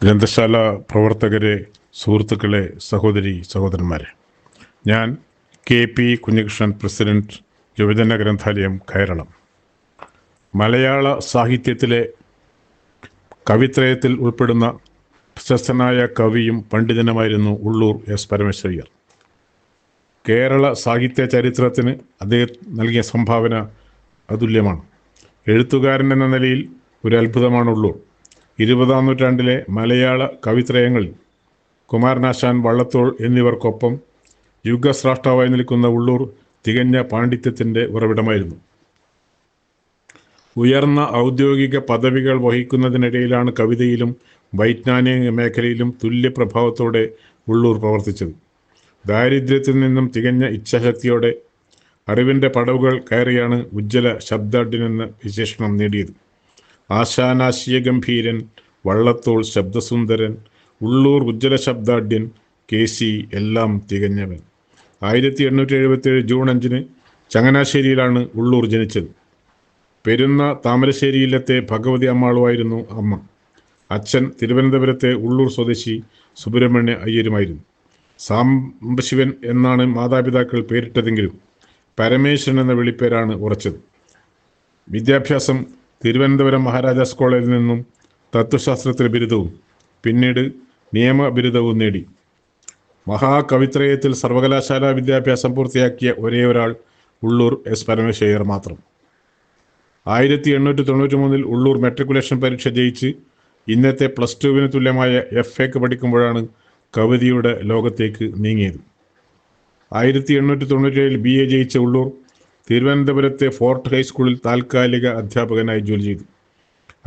ഗ്രന്ഥശാല പ്രവർത്തകരെ, സുഹൃത്തുക്കളെ, സഹോദരന്മാരെ, ഞാൻ KP കുഞ്ഞികൃഷ്ണൻ, പ്രസിഡന്റ്, യുവജന ഗ്രന്ഥാലയം, കേരളം. മലയാള സാഹിത്യത്തിലെ കവിത്രയത്തിൽ ഉൾപ്പെടുന്ന പ്രശസ്തനായ കവിയും പണ്ഡിതനുമായിരുന്നു ഉള്ളൂർ S. പരമേശ്വരയ്യർ. കേരള സാഹിത്യ ചരിത്രത്തിന് അദ്ദേഹം നൽകിയ സംഭാവന അതുല്യമാണ്. എഴുത്തുകാരൻ എന്ന നിലയിൽ ഒരു അത്ഭുതമാണ് ഉള്ളൂർ. 20-ാം നൂറ്റാണ്ടിലെ മലയാള കവിത്രയങ്ങളിൽ കുമാരനാശാൻ, വള്ളത്തോൾ എന്നിവർക്കൊപ്പം യുഗസ്രഷ്ടാവായി നിൽക്കുന്ന ഉള്ളൂർ തികഞ്ഞ പാണ്ഡിത്യത്തിൻ്റെ ഉറവിടമായിരുന്നു. ഉയർന്ന ഔദ്യോഗിക പദവികൾ വഹിക്കുന്നതിനിടയിലാണ് കവിതയിലും വൈജ്ഞാനിക മേഖലയിലും തുല്യ പ്രഭാവത്തോടെ ഉള്ളൂർ പ്രവർത്തിച്ചത്. ദാരിദ്ര്യത്തിൽ നിന്നും തികഞ്ഞ ഇച്ഛാശക്തിയോടെ അറിവിൻ്റെ പടവുകൾ കയറിയാണ് ഉജ്ജ്വല ശബ്ദാഢ്യനെന്ന വിശേഷണം നേടിയത്. ആശാനാശയ ഗംഭീരൻ, വള്ളത്തോൾ ശബ്ദസുന്ദരൻ, ഉള്ളൂർ ഉജ്ജ്വല ശബ്ദാഢ്യൻ, KC എല്ലാം തികഞ്ഞവൻ. 1877 ജൂൺ 5 ചങ്ങനാശ്ശേരിയിലാണ് ഉള്ളൂർ ജനിച്ചത്. പെരുന്ന താമരശ്ശേരിയിലത്തെ ഭഗവതി അമ്മാളുമായിരുന്നു അമ്മ. അച്ഛൻ തിരുവനന്തപുരത്തെ ഉള്ളൂർ സ്വദേശി സുബ്രഹ്മണ്യ അയ്യരുമായിരുന്നു. സാംബശിവൻ എന്നാണ് മാതാപിതാക്കൾ പേരിട്ടതെങ്കിലും പരമേശ്വരൻ എന്ന വിളിപ്പേരാണ് ഉറച്ചത്. വിദ്യാഭ്യാസം തിരുവനന്തപുരം മഹാരാജാസ് കോളേജിൽ നിന്നും തത്വശാസ്ത്രത്തിലെ ബിരുദവും പിന്നീട് നിയമ ബിരുദവും നേടി. മഹാകവിത്രയത്തിൽ സർവകലാശാല വിദ്യാഭ്യാസം പൂർത്തിയാക്കിയ ഒരേ ഒരാൾ ഉള്ളൂർ S. പരമേശ്വരയ്യർ മാത്രം. 1893 ഉള്ളൂർ മെട്രിക്കുലേഷൻ പരീക്ഷ ജയിച്ച് ഇന്നത്തെ +2 തുല്യമായ FAക്ക് പഠിക്കുമ്പോഴാണ് കവിതയുടെ ലോകത്തേക്ക് നീങ്ങിയത്. 1897 BA ജയിച്ച ഉള്ളൂർ തിരുവനന്തപുരത്തെ ഫോർട്ട് ഹൈസ്കൂളിൽ താൽക്കാലിക അധ്യാപകനായി ജോലി ചെയ്തു.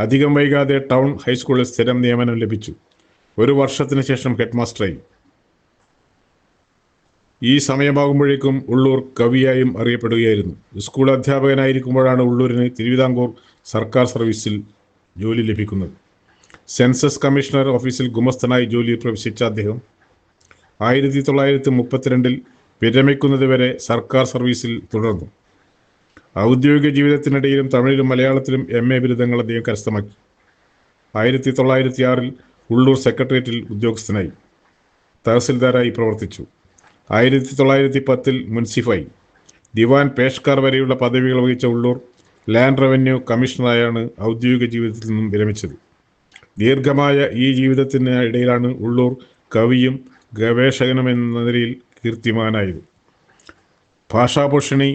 അധികം വൈകാതെ ടൗൺ ഹൈസ്കൂളിൽ സ്ഥിരം നിയമനം ലഭിച്ചു. ഒരു വർഷത്തിന് ശേഷം ഹെഡ് മാസ്റ്ററായി. ഈ സമയമാകുമ്പോഴേക്കും ഉള്ളൂർ കവിയായും അറിയപ്പെടുകയായിരുന്നു. സ്കൂൾ അധ്യാപകനായിരിക്കുമ്പോഴാണ് ഉള്ളൂരിന് തിരുവിതാംകൂർ സർക്കാർ സർവീസിൽ ജോലി ലഭിക്കുന്നത്. സെൻസസ് കമ്മീഷണർ ഓഫീസിൽ ഗുമസ്തനായി ജോലിയിൽ പ്രവേശിച്ച അദ്ദേഹം 1932 വിരമിക്കുന്നത് വരെ സർക്കാർ സർവീസിൽ തുടർന്നു. ഔദ്യോഗിക ജീവിതത്തിനിടയിലും തമിഴിലും മലയാളത്തിലും MA ബിരുദങ്ങൾ അദ്ദേഹം കരസ്ഥമാക്കി. 1906 ഉള്ളൂർ സെക്രട്ടേറിയറ്റിൽ ഉദ്യോഗസ്ഥനായി. തഹസിൽദാരായി പ്രവർത്തിച്ചു. 1910 മുൻസിഫായി. ദിവാൻ, പേഷ്കാർ വരെയുള്ള പദവികൾ വഹിച്ച ഉള്ളൂർ ലാൻഡ് റവന്യൂ കമ്മീഷണറായാണ് ഔദ്യോഗിക ജീവിതത്തിൽ നിന്നും വിരമിച്ചത്. ദീർഘമായ ഈ ജീവിതത്തിന് ഇടയിലാണ് ഉള്ളൂർ കവിയും ഗവേഷകനും എന്ന നിലയിൽ കീർത്തിമാനായത്. ഭാഷാഭൂഷണി,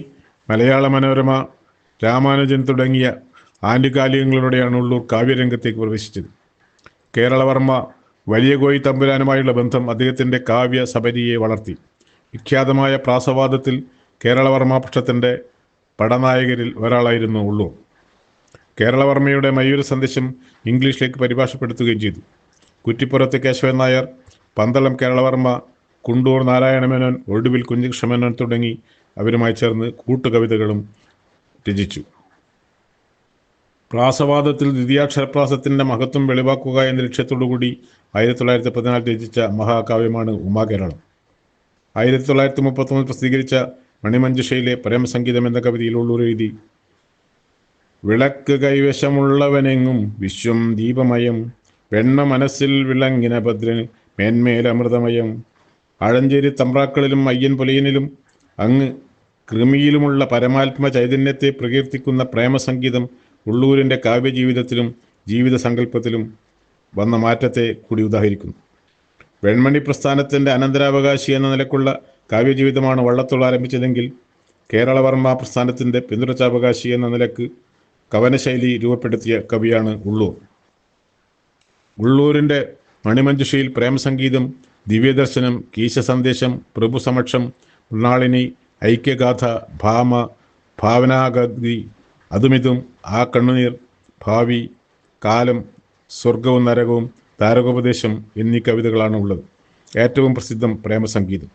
മലയാള മനോരമ, രാമാനുജൻ തുടങ്ങിയ ആനുകാലികങ്ങളിലൂടെയാണ് ഉള്ളൂർ കാവ്യരംഗത്തേക്ക് പ്രവേശിച്ചത്. കേരളവർമ്മ വലിയ കോയി തമ്പുരാനുമായുള്ള ബന്ധം അദ്ദേഹത്തിൻ്റെ കാവ്യ സബരിയെ വളർത്തി. വിഖ്യാതമായ പ്രാസവാദത്തിൽ കേരളവർമ്മ പക്ഷത്തിൻ്റെ പടനായകരിൽ ഒരാളായിരുന്നു ഉള്ളൂർ. കേരളവർമ്മയുടെ മയൂര സന്ദേശം ഇംഗ്ലീഷിലേക്ക് പരിഭാഷപ്പെടുത്തുകയും ചെയ്തു. കുറ്റിപ്പുറത്ത് കേശവൻ നായർ, പന്തളം കേരളവർമ്മ, കുണ്ടൂർ നാരായണമേനോൻ, ഒടുവിൽ കുഞ്ഞികൃഷ്ണമേനോൻ തുടങ്ങി അവരുമായി ചേർന്ന് കൂട്ടുകവിതകളും രചിച്ചു. പ്രാസവാദത്തിൽ ദ്വിതീയാക്ഷരപ്രാസത്തിൻ്റെ മഹത്വം വെളിവാക്കുക എന്ന ലക്ഷ്യത്തോടുകൂടി 1914 രചിച്ച മഹാകാവ്യമാണ് ഉമാകേരളം. 1931 പ്രസിദ്ധീകരിച്ച മണിമഞ്ജുഷയിലെ പ്രേമസംഗീതം എന്ന കവിതയിൽ ഉള്ളൂർ എഴുതി: വിളക്ക് കൈവശമുള്ളവനെങ്ങും വിശ്വം ദീപമയം, വെണ്ണ മനസ്സിൽ വിളങ്ങിന ഭദ്രന് മേന്മേലമൃതമയം. ആഴഞ്ചേരി തമ്പ്രാക്കളിലും അയ്യൻ പൊലയനിലും അങ്ങ് കൃമിയിലുമുള്ള പരമാത്മ ചൈതന്യത്തെ പ്രകീർത്തിക്കുന്ന പ്രേമസംഗീതം ഉള്ളൂരിൻ്റെ കാവ്യജീവിതത്തിലും ജീവിത സങ്കല്പത്തിലും വന്ന മാറ്റത്തെ കൂടി ഉദാഹരിക്കുന്നു. വെൺമണി പ്രസ്ഥാനത്തിൻ്റെ അനന്തരാവകാശി എന്ന നിലക്കുള്ള കാവ്യജീവിതമാണ് വള്ളത്തോൾ ആരംഭിച്ചതെങ്കിൽ കേരളവർമ്മ പ്രസ്ഥാനത്തിൻ്റെ പിന്തുടർച്ചാവകാശി എന്ന നിലക്ക് കവനശൈലി രൂപപ്പെടുത്തിയ കവിയാണ് ഉള്ളൂർ. ഉള്ളൂരിൻ്റെ മണിമഞ്ജുഷയിൽ പ്രേമസംഗീതം, ദിവ്യദർശനം, കീശസന്ദേശം, പ്രഭുസമക്ഷം, മൃണാളിനി, ഐക്യഗാഥ, ഭാമ, ഭാവനാഗതി, അതുമിതും, ആ കണ്ണുനീർ, ഭാവി, കാലം, സ്വർഗവും നരകവും, താരകോപദേശം എന്നീ കവിതകളാണ് ഉള്ളത്. ഏറ്റവും പ്രസിദ്ധം പ്രേമസംഗീതം.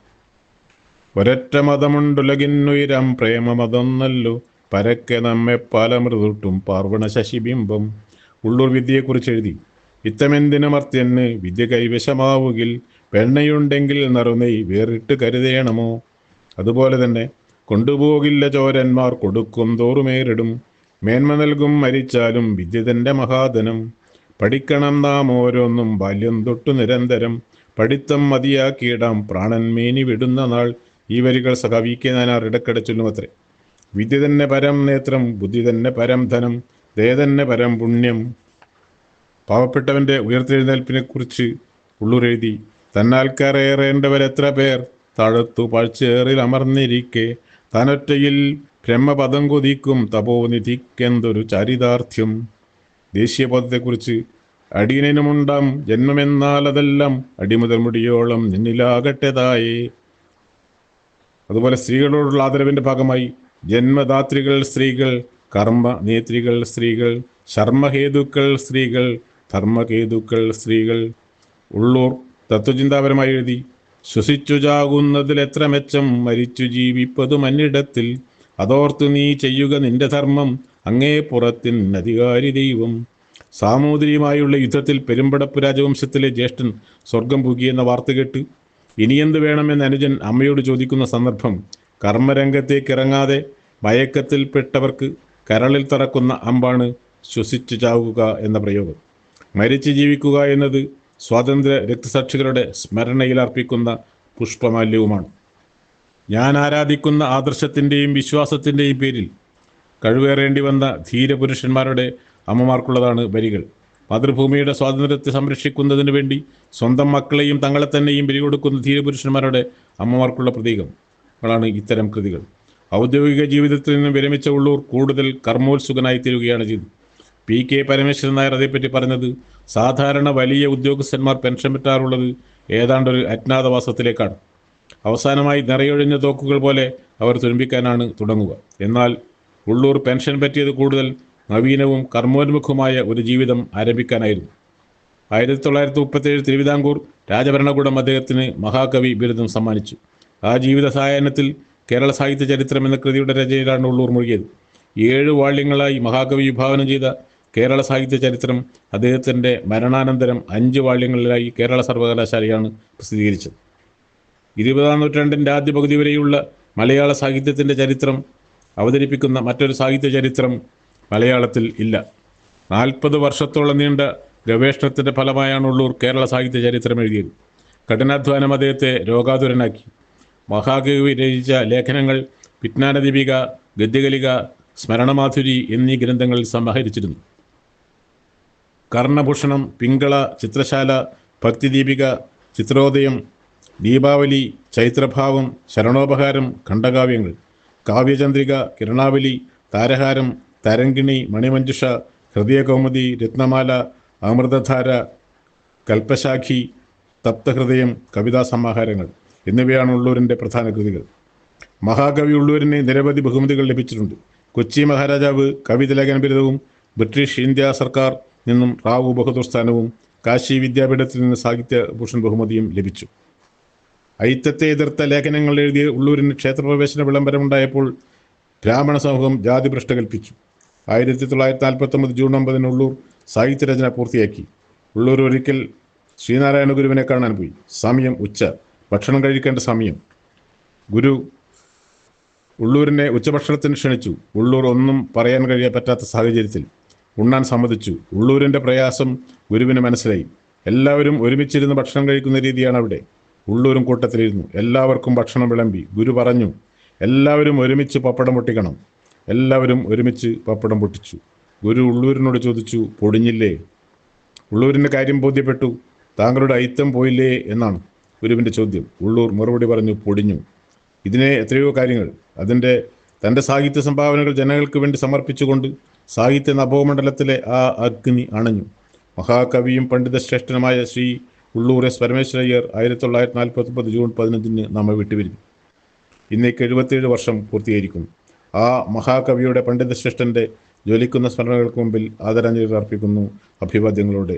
ഒരൊറ്റ മതമുണ്ടുലകിന്നുയരം പ്രേമമതൊന്നല്ലോ, പരക്കെ നമ്മെ പല മൃദുട്ടും പാർവണ ശശിബിംബം. ഉള്ളൂർ വിദ്യയെക്കുറിച്ച് എഴുതി: ഇത്തമെന്തിനുമർത്യന് വിദ്യ കൈവശമാവുകിൽ, വെണ്ണയുണ്ടെങ്കിൽ നറുനെയ് വേറിട്ട് കരുതേണമോ. അതുപോലെ തന്നെ കൊണ്ടുപോകില്ല ചോരന്മാർ കൊടുക്കും തോറുമേറിടും, മേന്മ നൽകും മരിച്ചാലും വിദ്യ തൻ്റെ മഹാധനം. പഠിക്കണം നാം ഓരോന്നും ബാല്യം തൊട്ടു നിരന്തരം, പഠിത്തം മതിയാക്കിയിടാം പ്രാണൻ മേനി വിടുന്ന നാൾ. ഈ വരികൾ സഖാവി കെ നായനാർ ഇടയ്ക്കിടെ ചൊല്ലുമത്രേ. വിദ്യ തന്നെ പരം നേത്രം, ബുദ്ധി തന്നെ പരം ധനം, ദയ തന്നെ പരം പുണ്യം. പാവപ്പെട്ടവന്റെ ഉയർത്തെഴുന്നേൽപ്പിനെ കുറിച്ച് ഉള്ളൂർ എഴുതി, തന്നാൽക്കറേറേണ്ടവരെത്ര പേർ താഴത്തു പാഴ്ചേറിൽ അമർന്നിരിക്കെ, താനൊറ്റയിൽ ബ്രഹ്മപദം കൊതിക്കും തപോനിധിക്കെന്തൊരു ചരിതാർത്ഥ്യം. ദേശീയപദത്തെക്കുറിച്ച്, അടിയനുമുണ്ടാം ജന്മമെന്നാൽ അതെല്ലാം അടിമുതൽ മുടിയോളം നിന്നിലാകട്ടെ തായേ. അതുപോലെ സ്ത്രീകളോടുള്ള ആദരവിന്റെ ഭാഗമായി, ജന്മദാത്രികൾ സ്ത്രീകൾ, കർമ്മ നേത്രികൾ സ്ത്രീകൾ, ശർമ്മഹേതുക്കൾ സ്ത്രീകൾ, ധർമ്മഹേതുക്കൾ സ്ത്രീകൾ. ഉള്ളൂർ തത്വചിന്താപരമായി എഴുതി, ശ്വസിച്ചു ചാകുന്നതിൽ എത്ര മെച്ചം, മരിച്ചു ജീവിപ്പതും അന്നിടത്തിൽ, അതോർത്തു നീ ചെയ്യുക നിന്റെ ധർമ്മം, അങ്ങേ പുറത്തിൻ അധികാരി ദൈവം. സാമൂതിരിയുമായുള്ള യുദ്ധത്തിൽ പെരുമ്പടപ്പ് രാജവംശത്തിലെ ജ്യേഷ്ഠൻ സ്വർഗം പുകിയെന്ന വാർത്ത കേട്ട് ഇനിയെന്ത് വേണമെന്ന് അനുജൻ അമ്മയോട് ചോദിക്കുന്ന സന്ദർഭം, കർമ്മരംഗത്തേക്ക് ഇറങ്ങാതെ മയക്കത്തിൽപ്പെട്ടവർക്ക് കരളിൽ തറക്കുന്ന അമ്പാണ് ശ്വസിച്ചു ചാവുക എന്ന പ്രയോഗം. മരിച്ചു ജീവിക്കുക എന്നത് സ്വാതന്ത്ര്യ രക്തസാക്ഷികളുടെ സ്മരണയിൽ അർപ്പിക്കുന്ന പുഷ്പമാല്യവുമാണ്. ഞാൻ ആരാധിക്കുന്ന ആദർശത്തിൻ്റെയും വിശ്വാസത്തിൻ്റെയും പേരിൽ കഴിവേറേണ്ടി വന്ന ധീരപുരുഷന്മാരുടെ അമ്മമാർക്കുള്ളതാണ് വരികൾ. മാതൃഭൂമിയുടെ സ്വാതന്ത്ര്യത്തെ സംരക്ഷിക്കുന്നതിന് വേണ്ടി സ്വന്തം മക്കളെയും തങ്ങളെ തന്നെയും ബലികൊടുക്കുന്ന ധീരപുരുഷന്മാരുടെ അമ്മമാർക്കുള്ള പ്രതീകങ്ങളാണ് ഇത്തരം കൃതികൾ. ഔദ്യോഗിക ജീവിതത്തിൽ നിന്നും വിരമിച്ച ഉള്ളൂർ കൂടുതൽ കർമ്മോത്സുകനായി തീരുകയാണ് ചെയ്തത്. പി കെ പരമേശ്വരൻ നായർ അതേപ്പറ്റി പറഞ്ഞത്, സാധാരണ വലിയ ഉദ്യോഗസ്ഥന്മാർ പെൻഷൻ പറ്റാറുള്ളത് ഏതാണ്ടൊരു അജ്ഞാതവാസത്തിലേക്കാണ്. അവസാനമായി നിറയൊഴിഞ്ഞ തോക്കുകൾ പോലെ അവർ തുരുമ്പിക്കാനാണ് തുടങ്ങുക. എന്നാൽ ഉള്ളൂർ പെൻഷൻ പറ്റിയത് കൂടുതൽ നവീനവും കർമ്മോന്മുഖമായ ഒരു ജീവിതം ആരംഭിക്കാനായിരുന്നു. 1937 തിരുവിതാംകൂർ രാജഭരണകൂടം അദ്ദേഹത്തിന് മഹാകവി ബിരുദം സമ്മാനിച്ചു. ആ ജീവിത സായാഹ്നത്തിൽ കേരള സാഹിത്യ ചരിത്രം എന്ന കൃതിയുടെ രചനയിലാണ് ഉള്ളൂർ മുഴുകിയത്. 7 വാള്യങ്ങളായി മഹാകവി വിഭാവനം ചെയ്ത കേരള സാഹിത്യ ചരിത്രം അദ്ദേഹത്തിൻ്റെ മരണാനന്തരം 5 വാള്യങ്ങളിലായി കേരള സർവകലാശാലയാണ് പ്രസിദ്ധീകരിച്ചത്. 20-ാം നൂറ്റാണ്ടിൻ്റെ ആദ്യ പകുതി വരെയുള്ള മലയാള സാഹിത്യത്തിൻ്റെ ചരിത്രം അവതരിപ്പിക്കുന്ന മറ്റൊരു സാഹിത്യ ചരിത്രം മലയാളത്തിൽ ഇല്ല. 40 വർഷത്തോളം നീണ്ട ഗവേഷണത്തിൻ്റെ ഫലമായാണ് ഉള്ളൂർ കേരള സാഹിത്യ ചരിത്രം എഴുതിയത്. കഠിനാധ്വാനം അദ്ദേഹത്തെ രോഗാതുരനാക്കി. മഹാകവി രചിച്ച ലേഖനങ്ങൾ വിജ്ഞാനദീപിക, ഗദ്യകലിക, സ്മരണമാധുരി എന്നീ ഗ്രന്ഥങ്ങളിൽ സമാഹരിച്ചിരുന്നു. കർണഭൂഷണം, പിങ്കള, ചിത്രശാല, ഭക്തിദീപിക, ചിത്രോദയം, ദീപാവലി, ചൈത്രഭാവം, ശരണോപഹാരം, ഖണ്ഡകാവ്യങ്ങൾ, കാവ്യചന്ദ്രിക, കിരണാവലി, താരഹാരം, തരംഗിണി, മണിമഞ്ജുഷ, ഹൃദയകൗമുദി, രത്നമാല, അമൃതധാര, കൽപ്പശാഖി, തപ്തഹൃദയം, കവിതാ സമാഹാരങ്ങൾ എന്നിവയാണ് ഉള്ളൂരിൻ്റെ പ്രധാന കൃതികൾ. മഹാകവി ഉള്ളൂരിന് നിരവധി ബഹുമതികൾ ലഭിച്ചിട്ടുണ്ട്. കൊച്ചി മഹാരാജാവ് കവിതിലകൻ ബിരുദവും, ബ്രിട്ടീഷ് ഇന്ത്യ സർക്കാർ നിന്നും റാവു ബഹദൂർ സ്ഥാനവും, കാശി വിദ്യാപീഠത്തിൽ നിന്ന് സാഹിത്യഭൂഷൺ ബഹുമതിയും ലഭിച്ചു. ഐത്തത്തെ എതിർത്ത ലേഖനങ്ങൾ എഴുതിയ ഉള്ളൂരിന് ക്ഷേത്രപ്രവേശന വിളംബരമുണ്ടായപ്പോൾ ബ്രാഹ്മണ സമൂഹം ജാതിഭ്രഷ്ട കൽപ്പിച്ചു. 1949 ജൂൺ 9 ഉള്ളൂർ സാഹിത്യരചന പൂർത്തിയാക്കി. ഉള്ളൂർ ഒരിക്കൽ ശ്രീനാരായണ ഗുരുവിനെ കാണാൻ പോയി. സമയം ഉച്ച, ഭക്ഷണം കഴിക്കേണ്ട സമയം. ഗുരു ഉള്ളൂരിനെ ഉച്ചഭക്ഷണത്തിന് ക്ഷണിച്ചു. ഉള്ളൂർ ഒന്നും പറയാൻ പറ്റാത്ത സാഹചര്യത്തിൽ ഉണ്ണാൻ സമ്മതിച്ചു. ഉള്ളൂരിൻ്റെ പ്രയാസം ഗുരുവിന് മനസ്സിലായി. എല്ലാവരും ഒരുമിച്ചിരുന്ന് ഭക്ഷണം കഴിക്കുന്ന രീതിയാണ് അവിടെ. ഉള്ളൂരും കൂട്ടത്തിലിരുന്നു. എല്ലാവർക്കും ഭക്ഷണം വിളമ്പി. ഗുരു പറഞ്ഞു, എല്ലാവരും ഒരുമിച്ച് പപ്പടം പൊട്ടിക്കണം. എല്ലാവരും ഒരുമിച്ച് പപ്പടം പൊട്ടിച്ചു. ഗുരു ഉള്ളൂരിനോട് ചോദിച്ചു, പൊടിഞ്ഞില്ലേ? ഉള്ളൂരിൻ്റെ കാര്യം ബോധ്യപ്പെട്ടു. താങ്കളുടെ ഐത്തം പോയില്ലേ എന്നാണ് ഗുരുവിൻ്റെ ചോദ്യം. ഉള്ളൂർ മറുപടി പറഞ്ഞു, പൊടിഞ്ഞു. ഇതിനെ എത്രയോ കാര്യങ്ങൾ. തൻ്റെ സാഹിത്യ സംഭാവനകൾ ജനങ്ങൾക്ക് വേണ്ടി സമർപ്പിച്ചുകൊണ്ട് സാഹിത്യ നഭോമണ്ഡലത്തിലെ ആ അഗ്നി അണഞ്ഞു. മഹാകവിയും പണ്ഡിതശ്രേഷ്ഠനുമായ ശ്രീ ഉള്ളൂർ എസ് പരമേശ്വരയ്യർ 1949 ജൂൺ 15 നമ്മെ വിട്ടുപിരിഞ്ഞു. ഇന്നേക്ക് 77 വർഷം പൂർത്തീകരിക്കുന്നു. ആ മഹാകവിയുടെ പണ്ഡിതശ്രേഷ്ഠൻ്റെ ജ്വലിക്കുന്ന സ്മരണകൾക്ക് മുമ്പിൽ ആദരാഞ്ജലികൾ അർപ്പിക്കുന്നു. അഭിവാദ്യങ്ങളോടെ